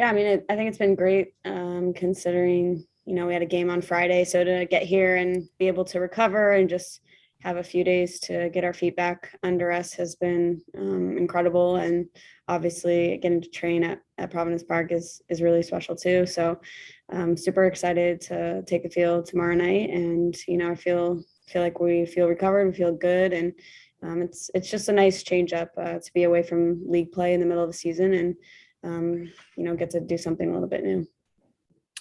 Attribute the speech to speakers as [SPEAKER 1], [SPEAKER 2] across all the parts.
[SPEAKER 1] Yeah, I mean, I think it's been great considering, we had a game on Friday. So to get here and be able to recover and just have a few days to get our feet back under us has been incredible. And obviously getting to train at Providence Park is really special too. So I'm super excited to take the field tomorrow night. And, I feel like we feel recovered, we feel good. And it's just a nice change up to be away from league play in the middle of the season and get to do something a little bit new.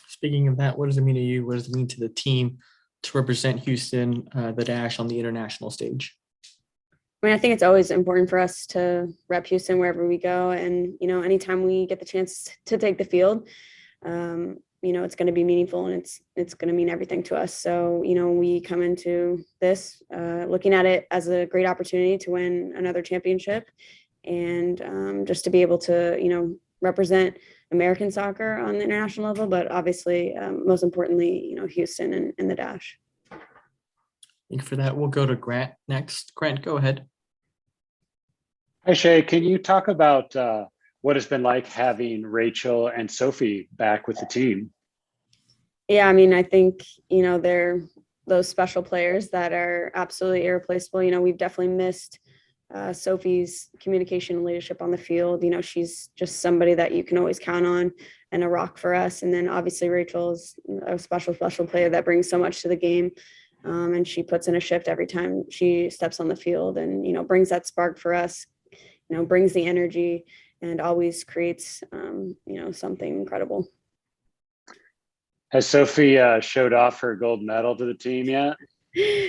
[SPEAKER 2] Speaking of that, what does it mean to you? What does it mean to the team to represent Houston, the Dash on the international stage?
[SPEAKER 1] I mean, I think it's always important for us to rep Houston wherever we go. And, anytime we get the chance to take the field, it's going to be meaningful and it's going to mean everything to us. So, we come into this looking at it as a great opportunity to win another championship and just to be able to, represent American soccer on the international level, but obviously, most importantly, Houston and the Dash.
[SPEAKER 2] Thank you for that. We'll go to Grant next. Grant, go ahead.
[SPEAKER 3] Hi, Shea. Can you talk about what it's been like having Rachel and Sophie back with the team?
[SPEAKER 1] Yeah, I mean, I think, they're those special players that are absolutely irreplaceable. We've definitely missed Sophie's communication and leadership on the field. She's just somebody that you can always count on and a rock for us. And then obviously Rachel's a special player that brings so much to the game. And she puts in a shift every time she steps on the field and, brings that spark for us, brings the energy and always creates, something incredible.
[SPEAKER 3] Has Sophie showed off her gold medal to the team yet?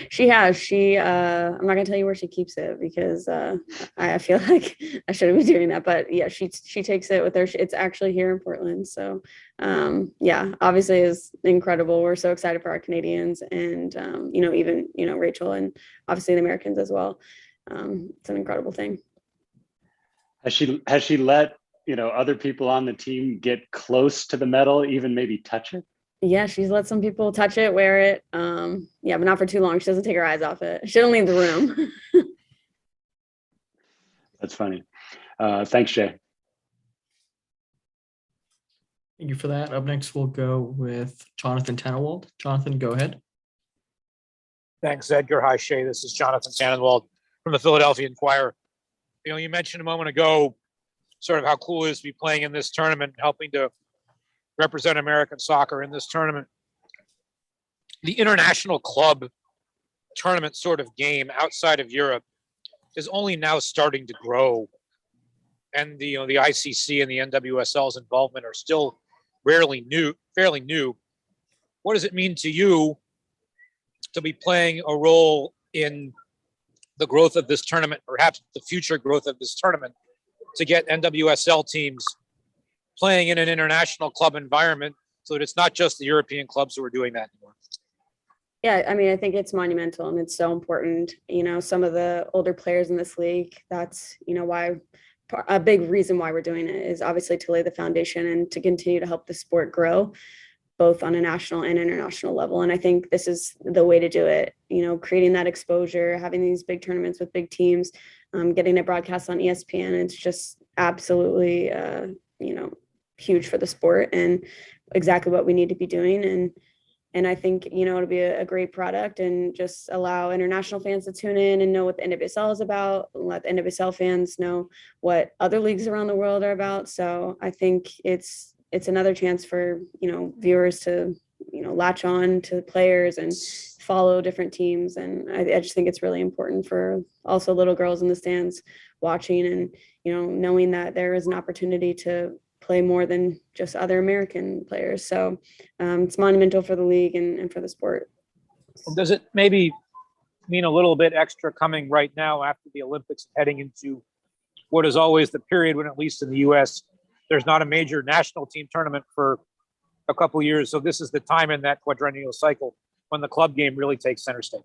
[SPEAKER 1] She has. I'm not gonna tell you where she keeps it because I feel like I shouldn't be doing that. But yeah, she takes it with her. It's actually here in Portland. So yeah, obviously is incredible. We're so excited for our Canadians and even Rachel and obviously the Americans as well. It's an incredible thing.
[SPEAKER 3] Has she let other people on the team get close to the medal, even maybe touch it?
[SPEAKER 1] Yeah, she's let some people touch it, wear it. Yeah, but not for too long. She doesn't take her eyes off it. She doesn't leave the room.
[SPEAKER 3] That's funny. Thanks, Jay.
[SPEAKER 2] Thank you for that. Up next, we'll go with Jonathan Tannenwald. Jonathan, go ahead.
[SPEAKER 4] Thanks, Edgar. Hi, Shea. This is Jonathan Tannenwald from the Philadelphia Inquirer. You mentioned a moment ago sort of how cool it is to be playing in this tournament, helping to represent American soccer in this tournament. The international club tournament sort of game outside of Europe is only now starting to grow. And the ICC and the NWSL's involvement are still fairly new. What does it mean to you to be playing a role in the growth of this tournament, perhaps the future growth of this tournament, to get NWSL teams playing in an international club environment so that it's not just the European clubs who are doing that anymore?
[SPEAKER 1] Yeah, I mean, I think it's monumental and it's so important. Some of the older players in this league, that's, why a big reason why we're doing it is obviously to lay the foundation and to continue to help the sport grow, both on a national and international level. And I think this is the way to do it, creating that exposure, having these big tournaments with big teams, getting it broadcast on ESPN. It's just absolutely, huge for the sport and exactly what we need to be doing. And I think, it'll be a great product and just allow international fans to tune in and know what the NWSL is about, and let the NWSL fans know what other leagues around the world are about. So I think it's another chance for, viewers to, latch on to players and follow different teams. And I just think it's really important for also little girls in the stands watching and, knowing that there is an opportunity to play more than just other American players. So it's monumental for the league and for the sport.
[SPEAKER 4] Does it maybe mean a little bit extra coming right now after the Olympics, heading into what is always the period when, at least in the U.S., there's not a major national team tournament for a couple of years. So this is the time in that quadrennial cycle when the club game really takes center stage.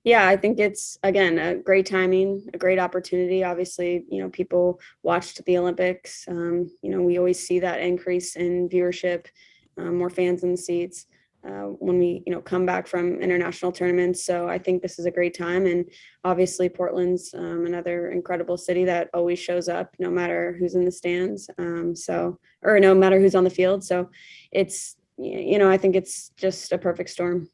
[SPEAKER 1] Yeah, I think it's, again, a great timing, a great opportunity. Obviously, people watched the Olympics. We always see that increase in viewership, more fans in the seats. when we, come back from international tournaments. So I think this is a great time. And obviously Portland's another incredible city that always shows up no matter who's in the stands. Or no matter who's on the field. So it's, I think it's just a perfect storm.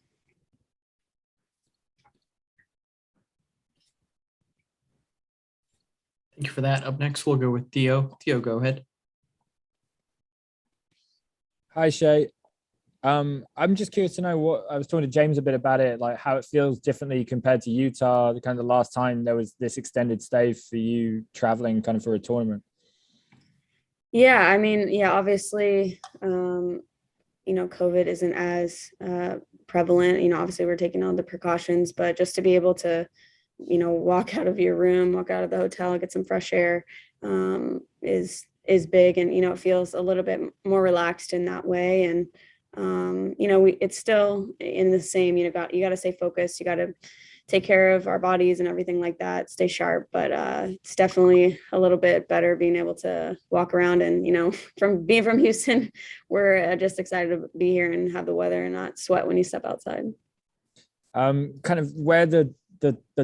[SPEAKER 2] Thank you for that. Up next, we'll go with Theo. Theo, go ahead.
[SPEAKER 5] Hi, Shea. I'm just curious to know what I was talking to James a bit about it, like how it feels differently compared to Utah, the kind of the last time there was this extended stay for you traveling kind of for a tournament.
[SPEAKER 1] Yeah, I mean, yeah, obviously, COVID isn't as prevalent. Obviously we're taking all the precautions, but just to be able to, walk out of your room, walk out of the hotel, get some fresh air is big. And, it feels a little bit more relaxed in that way. And, it's still in the same, you got to stay focused. You got to take care of our bodies and everything like that, stay sharp. But it's definitely a little bit better being able to walk around and, from being from Houston, we're just excited to be here and have the weather and not sweat when you step outside.
[SPEAKER 5] Kind of where the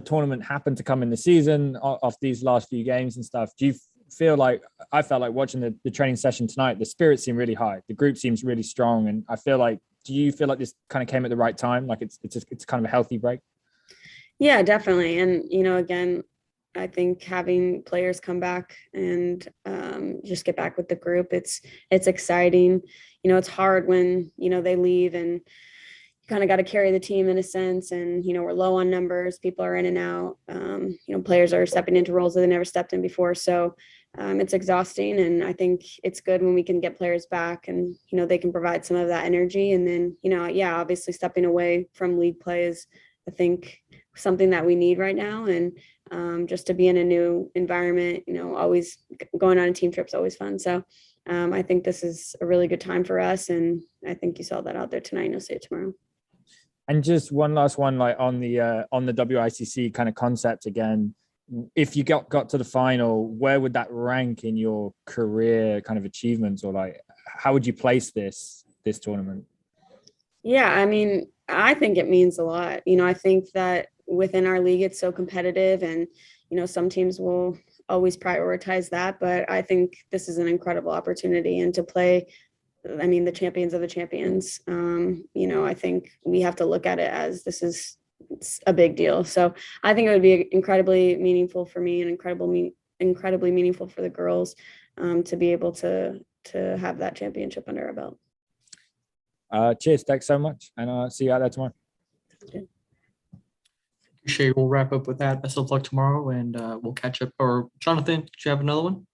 [SPEAKER 5] tournament happened to come in the season off these last few games and stuff. Do you feel like, I felt like watching the training session tonight, the spirit seemed really high. The group seems really strong. And I feel like, do you feel like this kind of came at the right time? Like it's kind of a healthy break?
[SPEAKER 1] Yeah, definitely. And, again, I think having players come back and just get back with the group, it's exciting. It's hard when, they leave and you kind of got to carry the team in a sense. And, we're low on numbers. People are in and out. Players are stepping into roles that they never stepped in before. So it's exhausting. And I think it's good when we can get players back and, they can provide some of that energy. And then, obviously stepping away from league play is, I think, something that we need right now. And just to be in a new environment, always going on a team trip is always fun. So I think this is a really good time for us. And I think you saw that out there tonight. You'll see it tomorrow.
[SPEAKER 5] And just one last one, like on the WICC kind of concept again, if you got to the final, where would that rank in your career kind of achievements, or like, how would you place this tournament?
[SPEAKER 1] Yeah, I mean, I think it means a lot. I think that within our league, it's so competitive and, some teams will always prioritize that, but I think this is an incredible opportunity. And to play, I mean, the champions of the champions, I think we have to look at it as it's a big deal. So I think it would be incredibly meaningful for me and incredibly meaningful for the girls to be able to have that championship under our belt.
[SPEAKER 5] Cheers. Thanks so much. And I'll see you out there tomorrow.
[SPEAKER 1] Okay.
[SPEAKER 2] Shea, we'll wrap up with that. Best of luck tomorrow, and we'll catch up. Or Jonathan, do you have another one?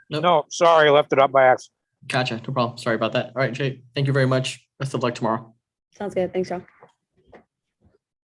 [SPEAKER 2] Nope.
[SPEAKER 4] No, sorry, I left it up by accident.
[SPEAKER 2] Gotcha. No problem. Sorry about that. All right, Shea, thank you very much. Best of luck tomorrow.
[SPEAKER 1] Sounds good. Thanks, y'all.